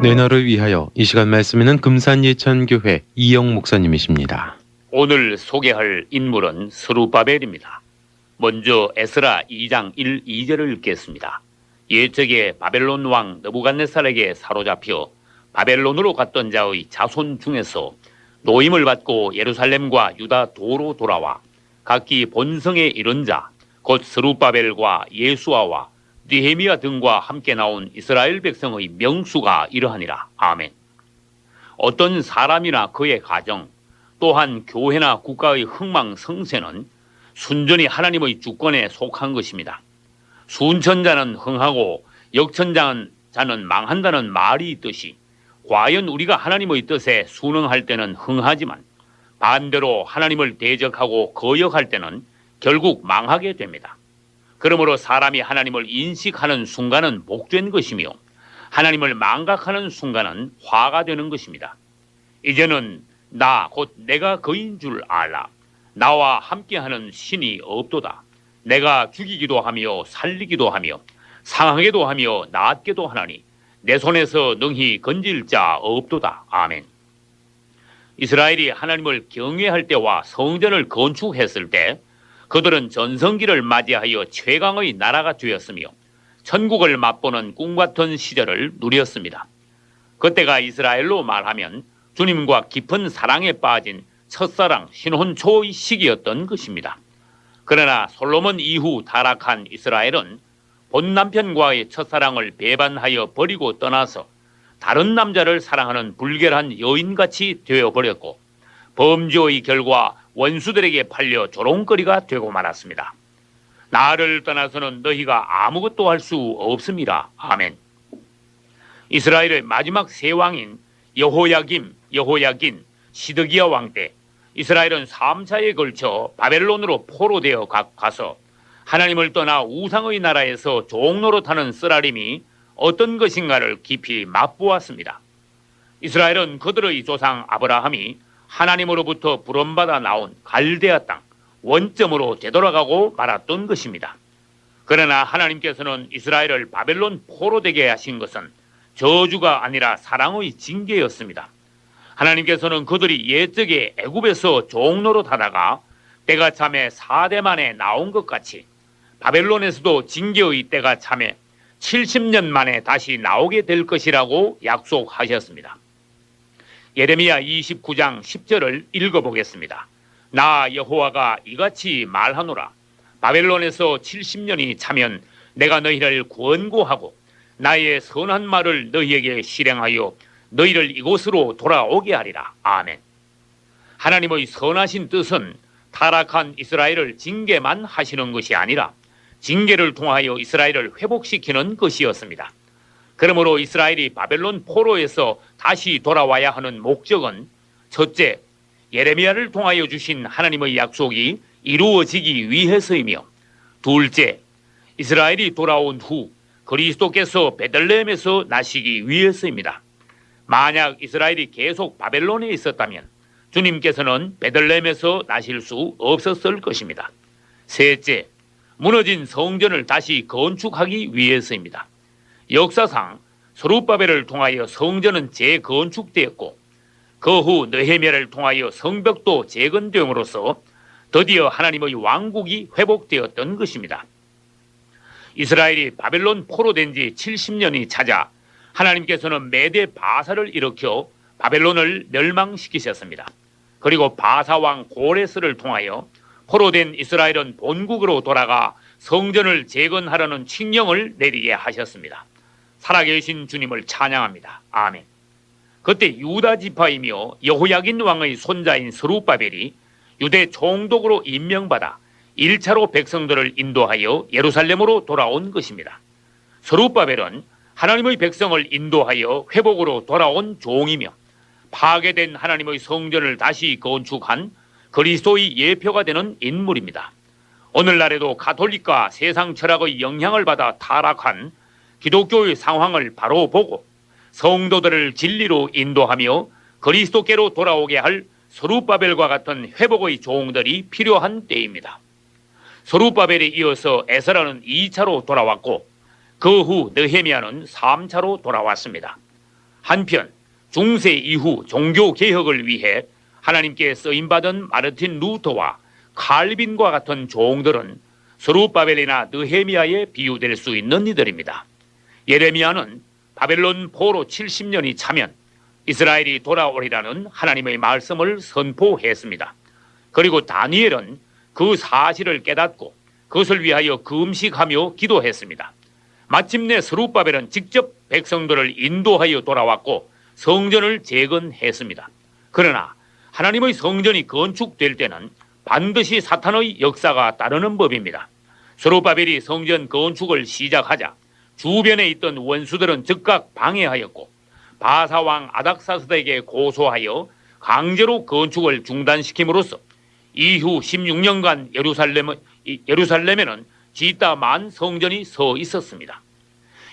내 너를 위하여 이 시간 말씀에는 금산예천교회 이영 목사님이십니다. 오늘 소개할 인물은 스룹바벨입니다. 먼저 에스라 2장 1, 2절을 읽겠습니다. 옛적에 바벨론 왕 느부갓네살에게 사로잡혀 바벨론으로 갔던 자의 자손 중에서 노임을 받고 예루살렘과 유다 도로 돌아와 각기 본성에 이른 자 곧 스룹바벨과 예수아와 느헤미야 등과 함께 나온 이스라엘 백성의 명수가 이러하니라. 아멘. 어떤 사람이나 그의 가정 또한 교회나 국가의 흥망성쇠는 순전히 하나님의 주권에 속한 것입니다. 순천자는 흥하고 역천자는 망한다는 말이 있듯이 과연 우리가 하나님의 뜻에 순응할 때는 흥하지만 반대로 하나님을 대적하고 거역할 때는 결국 망하게 됩니다. 그러므로 사람이 하나님을 인식하는 순간은 복된 것이며 하나님을 망각하는 순간은 화가 되는 것입니다. 이제는 나 곧 내가 그인 줄 알라. 나와 함께하는 신이 없도다. 내가 죽이기도 하며 살리기도 하며 상하게도 하며 낫게도 하나니 내 손에서 능히 건질 자 없도다. 아멘. 이스라엘이 하나님을 경외할 때와 성전을 건축했을 때 그들은 전성기를 맞이하여 최강의 나라가 되었으며 천국을 맛보는 꿈같은 시절을 누렸습니다. 그때가 이스라엘로 말하면 주님과 깊은 사랑에 빠진 첫사랑 신혼초의 시기였던 것입니다. 그러나 솔로몬 이후 타락한 이스라엘은 본 남편과의 첫사랑을 배반하여 버리고 떠나서 다른 남자를 사랑하는 불결한 여인같이 되어버렸고 범죄의 결과 원수들에게 팔려 조롱거리가 되고 말았습니다. 나를 떠나서는 너희가 아무것도 할 수 없습니다. 아멘. 이스라엘의 마지막 세 왕인 여호야긴, 시드기야 왕 때 이스라엘은 3차에 걸쳐 바벨론으로 포로되어 가서 하나님을 떠나 우상의 나라에서 종노릇하는 쓰라림이 어떤 것인가를 깊이 맛보았습니다. 이스라엘은 그들의 조상 아브라함이 하나님으로부터 부름받아 나온 갈대아 땅 원점으로 되돌아가고 말았던 것입니다. 그러나 하나님께서는 이스라엘을 바벨론 포로되게 하신 것은 저주가 아니라 사랑의 징계였습니다. 하나님께서는 그들이 옛적에 애굽에서 종노릇하다가 때가 참에 4대 만에 나온 것 같이 바벨론에서도 징계의 때가 참에 70년 만에 다시 나오게 될 것이라고 약속하셨습니다. 예레미야 29장 10절을 읽어보겠습니다. 나 여호와가 이같이 말하노라. 바벨론에서 70년이 차면 내가 너희를 권고하고 나의 선한 말을 너희에게 실행하여 너희를 이곳으로 돌아오게 하리라. 아멘. 하나님의 선하신 뜻은 타락한 이스라엘을 징계만 하시는 것이 아니라 징계를 통하여 이스라엘을 회복시키는 것이었습니다. 그러므로 이스라엘이 바벨론 포로에서 다시 돌아와야 하는 목적은 첫째, 예레미야를 통하여 주신 하나님의 약속이 이루어지기 위해서이며 둘째, 이스라엘이 돌아온 후 그리스도께서 베들레헴에서 나시기 위해서입니다. 만약 이스라엘이 계속 바벨론에 있었다면 주님께서는 베들레헴에서 나실 수 없었을 것입니다. 셋째, 무너진 성전을 다시 건축하기 위해서입니다. 역사상 스룹바벨을 통하여 성전은 재건축되었고 그 후 느헤미야를 통하여 성벽도 재건됨으로써 드디어 하나님의 왕국이 회복되었던 것입니다. 이스라엘이 바벨론 포로된 지 70년이 차자 하나님께서는 메대 바사를 일으켜 바벨론을 멸망시키셨습니다. 그리고 바사왕 고레스를 통하여 포로된 이스라엘은 본국으로 돌아가 성전을 재건하려는 칙령을 내리게 하셨습니다. 살아계신 주님을 찬양합니다. 아멘. 그때 유다 지파이며 여호야긴 왕의 손자인 스룹바벨이 유대 총독으로 임명받아 1차로 백성들을 인도하여 예루살렘으로 돌아온 것입니다. 스룹바벨은 하나님의 백성을 인도하여 회복으로 돌아온 종이며 파괴된 하나님의 성전을 다시 건축한 그리스도의 예표가 되는 인물입니다. 오늘날에도 가톨릭과 세상 철학의 영향을 받아 타락한 기독교의 상황을 바로 보고 성도들을 진리로 인도하며 그리스도께로 돌아오게 할 스룹바벨과 같은 회복의 종들이 필요한 때입니다. 스룹바벨에 이어서 에스라는 2차로 돌아왔고 그 후 느헤미야는 3차로 돌아왔습니다. 한편 중세 이후 종교 개혁을 위해 하나님께 쓰임받은 마르틴 루터와 칼빈과 같은 종들은 스룹바벨이나 느헤미야에 비유될 수 있는 이들입니다. 예레미야는 바벨론 포로 70년이 차면 이스라엘이 돌아오리라는 하나님의 말씀을 선포했습니다. 그리고 다니엘은 그 사실을 깨닫고 그것을 위하여 금식하며 기도했습니다. 마침내 스룹바벨은 직접 백성들을 인도하여 돌아왔고 성전을 재건했습니다. 그러나 하나님의 성전이 건축될 때는 반드시 사탄의 역사가 따르는 법입니다. 스룹바벨이 성전 건축을 시작하자 주변에 있던 원수들은 즉각 방해하였고 바사왕 아닥사스다에게 고소하여 강제로 건축을 중단시킴으로써 이후 16년간 예루살렘에는 지따만 성전이 서 있었습니다.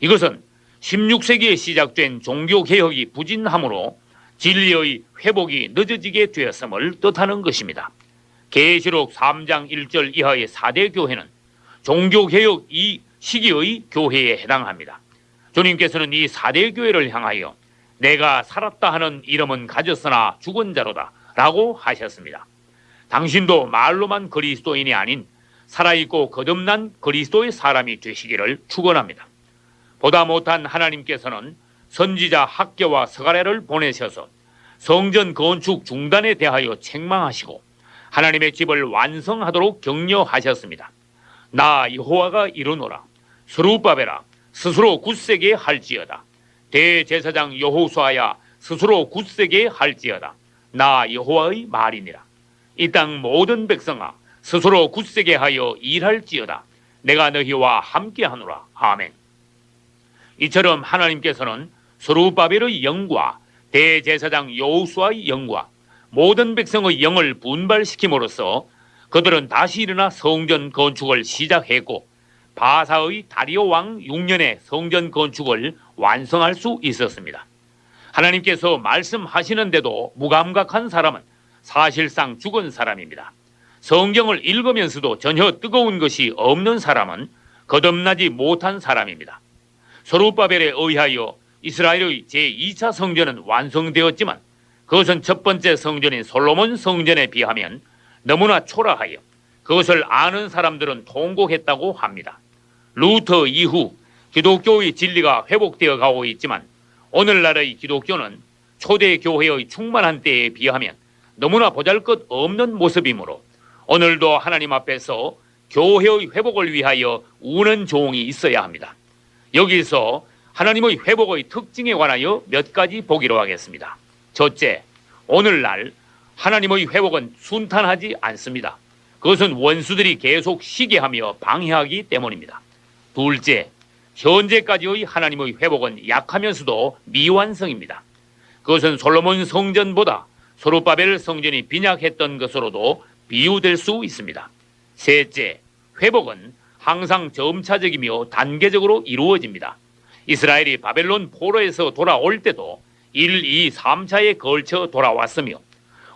이것은 16세기에 시작된 종교개혁이 부진함으로 진리의 회복이 늦어지게 되었음을 뜻하는 것입니다. 계시록 3장 1절 이하의 4대 교회는 종교개혁 이 시기의 교회에 해당합니다. 주님께서는 이 4대 교회를 향하여 내가 살았다 하는 이름은 가졌으나 죽은 자로다 라고 하셨습니다. 당신도 말로만 그리스도인이 아닌 살아있고 거듭난 그리스도의 사람이 되시기를 축원합니다. 보다 못한 하나님께서는 선지자 학개와 스가랴를 보내셔서 성전 건축 중단에 대하여 책망하시고 하나님의 집을 완성하도록 격려하셨습니다. 나 여호와가 이르노라. 스룹바벨아 스스로 굳세게 할지어다. 대제사장 여호수아야 스스로 굳세게 할지어다. 나 여호와의 말이니라. 이 땅 모든 백성아 스스로 굳세게 하여 일할지어다. 내가 너희와 함께하노라. 아멘. 이처럼 하나님께서는 스룹바벨의 영과 대제사장 여호수아의 영과 모든 백성의 영을 분발시킴으로써 그들은 다시 일어나 성전 건축을 시작했고 바사의 다리오 왕 6년에 성전 건축을 완성할 수 있었습니다. 하나님께서 말씀하시는데도 무감각한 사람은 사실상 죽은 사람입니다. 성경을 읽으면서도 전혀 뜨거운 것이 없는 사람은 거듭나지 못한 사람입니다. 스룹바벨에 의하여 이스라엘의 제2차 성전은 완성되었지만 그것은 첫 번째 성전인 솔로몬 성전에 비하면 너무나 초라하여 그것을 아는 사람들은 통곡했다고 합니다. 루터 이후 기독교의 진리가 회복되어 가고 있지만 오늘날의 기독교는 초대 교회의 충만한 때에 비하면 너무나 보잘것없는 모습이므로 오늘도 하나님 앞에서 교회의 회복을 위하여 우는 종이 있어야 합니다. 여기서 하나님의 회복의 특징에 관하여 몇 가지 보기로 하겠습니다. 첫째, 오늘날 하나님의 회복은 순탄하지 않습니다. 그것은 원수들이 계속 시기하며 방해하기 때문입니다. 둘째, 현재까지의 하나님의 회복은 약하면서도 미완성입니다. 그것은 솔로몬 성전보다 스룹바벨 성전이 빈약했던 것으로도 비유될 수 있습니다. 셋째, 회복은 항상 점차적이며 단계적으로 이루어집니다. 이스라엘이 바벨론 포로에서 돌아올 때도 1, 2, 3차에 걸쳐 돌아왔으며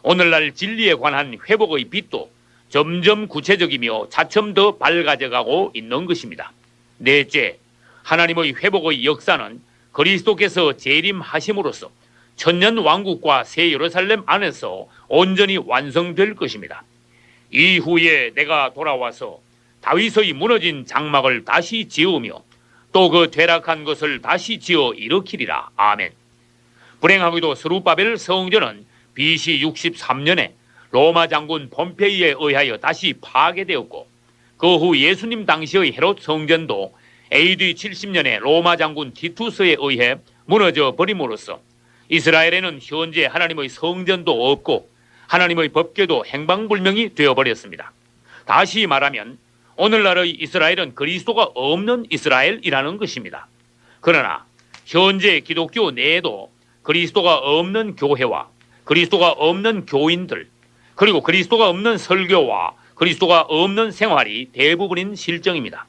오늘날 진리에 관한 회복의 빛도 점점 구체적이며 차츰 더 밝아져가고 있는 것입니다. 넷째, 하나님의 회복의 역사는 그리스도께서 재림하심으로써 천년 왕국과 새 예루살렘 안에서 온전히 완성될 것입니다. 이후에 내가 돌아와서 다윗의 무너진 장막을 다시 지으며 또 그 퇴락한 것을 다시 지어 일으키리라. 아멘. 불행하게도 스룹바벨 성전은 BC 63년에 로마 장군 폼페이에 의하여 다시 파괴되었고 그 후 예수님 당시의 헤롯 성전도 AD 70년에 로마 장군 티투스에 의해 무너져 버림으로써 이스라엘에는 현재 하나님의 성전도 없고 하나님의 법궤도 행방불명이 되어버렸습니다. 다시 말하면 오늘날의 이스라엘은 그리스도가 없는 이스라엘이라는 것입니다. 그러나 현재 기독교 내에도 그리스도가 없는 교회와 그리스도가 없는 교인들 그리고 그리스도가 없는 설교와 그리스도가 없는 생활이 대부분인 실정입니다.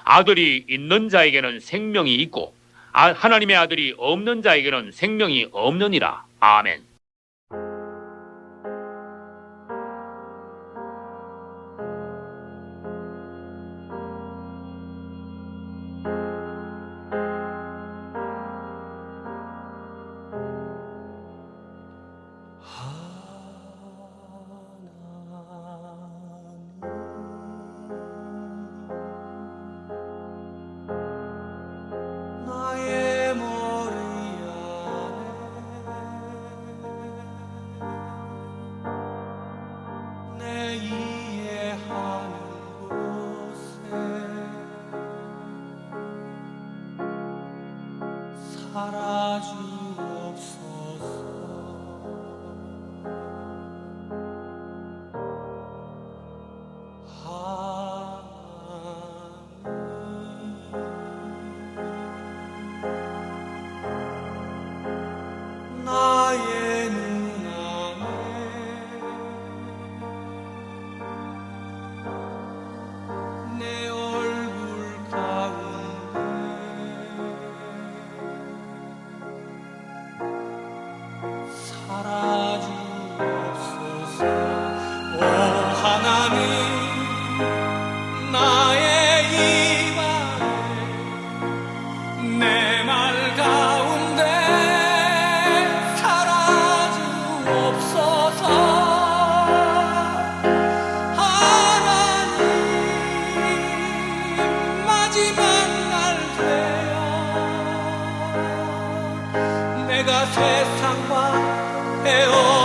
아들이 있는 자에게는 생명이 있고 하나님의 아들이 없는 자에게는 생명이 없느니라. 아멘. 나의 눈안에 내 얼굴 가운데 사라지옵소서. 오 하나님, 나의 입안에 내 말 가운데 사라지옵소서. 하나님, 마지막 날 되어 내가 세상과 헤어